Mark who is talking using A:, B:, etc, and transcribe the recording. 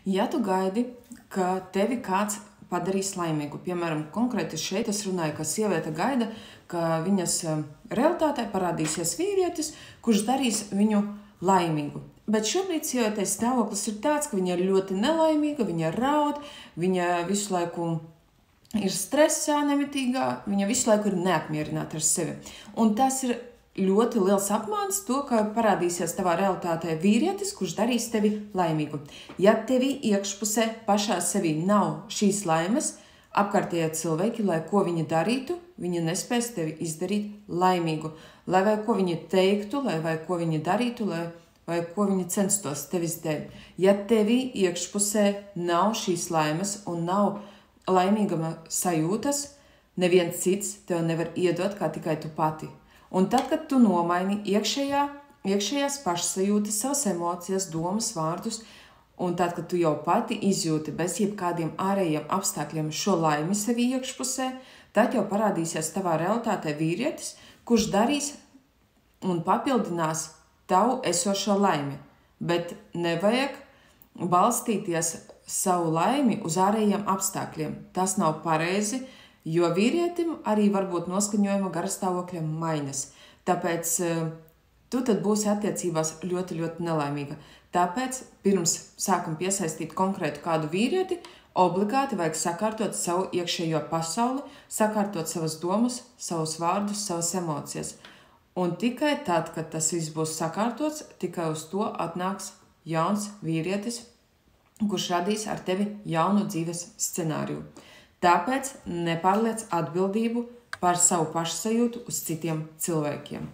A: Ja tu gaidi, ka tevi kāds padarīs laimīgu, piemēram, konkrēti šeit es runāju, ka sieviete gaida, ka viņas realitātē parādīsies vīrietis, kurš darīs viņu laimīgu. Bet šobrīd sievietei stāvoklis ir tāds, ka viņa ir ļoti nelaimīga, viņa raud, viņa visu laiku ir stresā nemitīgā, viņa visu laiku ir neapmierināta ar sevi. Un tas ir ļoti liels apmāns to, ka parādīsies tavā realitātē vīrietis, kurš darīs tevi laimīgu. Ja tevi iekšpusē pašā sevī nav šīs laimes, apkārtējie cilvēki, lai ko viņi darītu, viņi nespēs tevi izdarīt laimīgu. Lai vai ko viņi teiktu, lai vai ko viņi darītu, vai ko viņi censtos tevis dēļ. Ja tevi iekšpusē nav šīs laimes un nav laimīguma sajūtas, neviens cits tev nevar iedot kā tikai tu pati. Un tad, kad tu nomaini iekšējās pašsajūtas, savas emocijas, domas, vārdus, un tad, kad tu jau pati izjūti bez jebkādiem ārējiem apstākļiem šo laimi sevi iekšpusē, tad jau parādīsies tavā realitātē vīrietis, kurš darīs un papildinās tavu esošo laimi. Bet nevajag balstīties savu laimi uz ārējiem apstākļiem. Tas nav pareizi, jo vīrietim arī var būt noskaņojuma garastāvokļa maiņas. Tāpēc tu tad būsi attiecībās ļoti, ļoti nelaimīga. Tāpēc pirms sākam piesaistīt konkrētu kādu vīrieti, obligāti vajag sakārtot savu iekšējo pasauli, sakārtot savas domas, savus vārdus, savas emocijas. Un tikai tad, kad tas viss būs sakārtots, tikai uz to atnāks jauns vīrietis, kurš radīs ar tevi jaunu dzīves scenāriju. Tāpēc nepārliec atbildību par savu pašsajūtu uz citiem cilvēkiem.